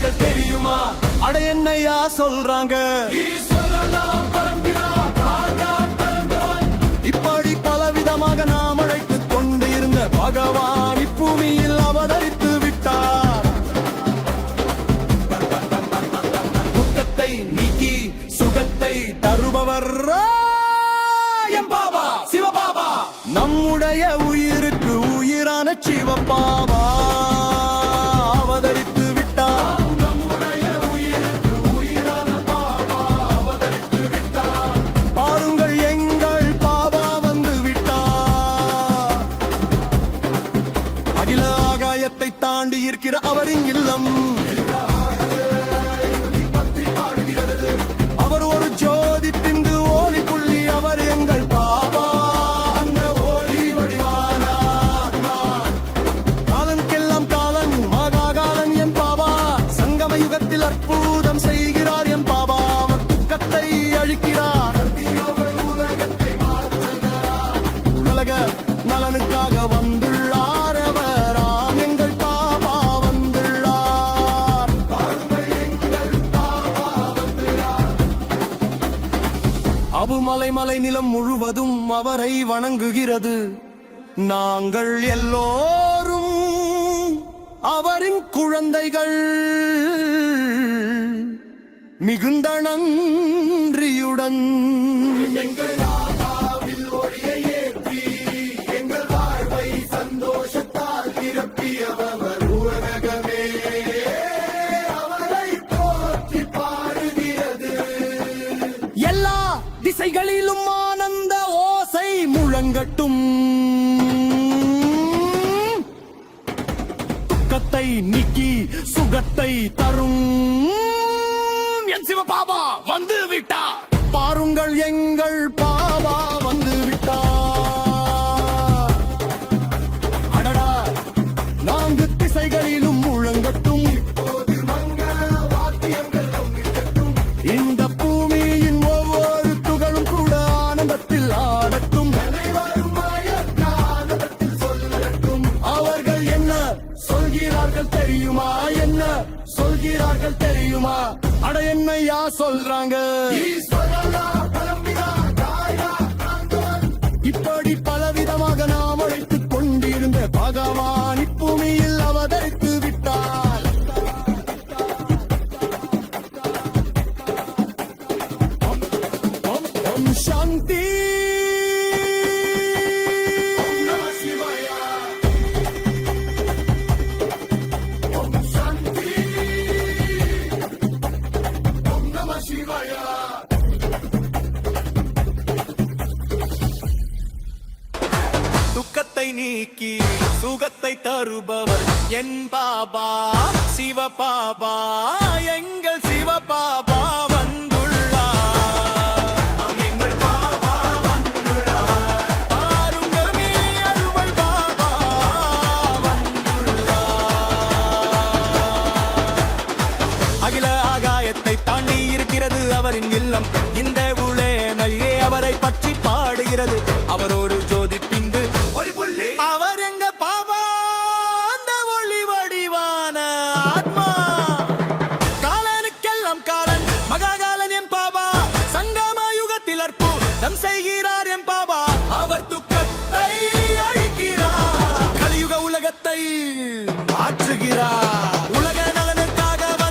சொல்கிறார்கள் தெரியுமா? அட என்னையா சொல்றாங்க? இப்படி பலவிதமாக நாம் அழைத்துக் கொண்டு இருந்த பகவான் இப்பூமியில் அவதரித்து விட்டார். துக்கத்தை நீக்கி சுகத்தை தருபவர் எம் பாபா சிவபாபா. நம்முடைய உயிருக்கு உயிரான சிவபாபா அவதரித்து விட்டார். நம்முடைய உயிருக்கு உயிரான பாபா அவதரித்து விட்டார். பாருங்கள் எங்கள் பாபா வந்து விட்டார். அகில ஆகாயத்தை தாண்டி இருக்கிற அவரின் இல்லம். அவர் ஒரு ஜோதி பிந்து ஓலி புள்ளி. அவர் எங்கள் பாபா அந்த ஓலி வடிவானார். காலனுக்கெல்லாம் காலன் மகாகாலன் என் பாபா. சங்கம யுகத்தில் அற்புதம் செய்கிறார் என் பாபா. அவர் துக்கத்தை அழிக்கிறார். உலக நலனுக்காக வந்துள்ளார் அவர். எங்கள் பாபா வந்துள்ளார். அபுமலை மலை நிலம் முழுவதும் அவரை வணங்குகிறது. நாங்கள் எல்லோரும் அவரின் குழந்தைகள். மிகுந்த நன்றியுடன் எங்கள் ஆத்மாவில் ஒளியை ஏற்றி எங்கள் வாழ்வை சந்தோஷத்தால் நிரப்பியவர் உலகமே அவரை போற்றி பாடுகிறது. எல்லா திசைகளிலும் ஆனந்த ஓசை முழங்கட்டும். துக்கத்தை நீக்கி சுகத்தை தரும் என் சிவபாபா வந்து விட்டார். பாருங்கள் எங்கள் பாபா வந்து விட்டார். அடடா நான்கு திசைகளிலும் முழங்கட்டும். இந்த பூமியின் ஒவ்வொரு துகளும் கூட ஆனந்தத்தில் ஆடட்டும். அவர்கள் என்ன சொல்கிறார்கள் தெரியுமா? என்ன சொல்கிறார்கள் தெரியுமா? அட என்னையா சொல்றாங்க? இப்படி பலவிதமாக நாம் அழைத்துக் கொண்டிருந்த பகவான் இப்பூமியில் அவதரித்து விட்டார். ஓம் சாந்தி. துக்கத்தை நீக்கி சுகத்தை தருபவர் என் பாபா சிவபாபா. எங்கள் சிவபாபா வந்துள்ளார். எங்கள் பாபா வந்துள்ளார். பாருங்கள் நீ அருமை பாபா வந்துள்ளார். அகில ஆகாயத்தை தாண்டி இருக்கிறது அவரின் இல்லம். இந்த உலகமே அவரை பற்றி பாடுகிறது. அவர் ஒரு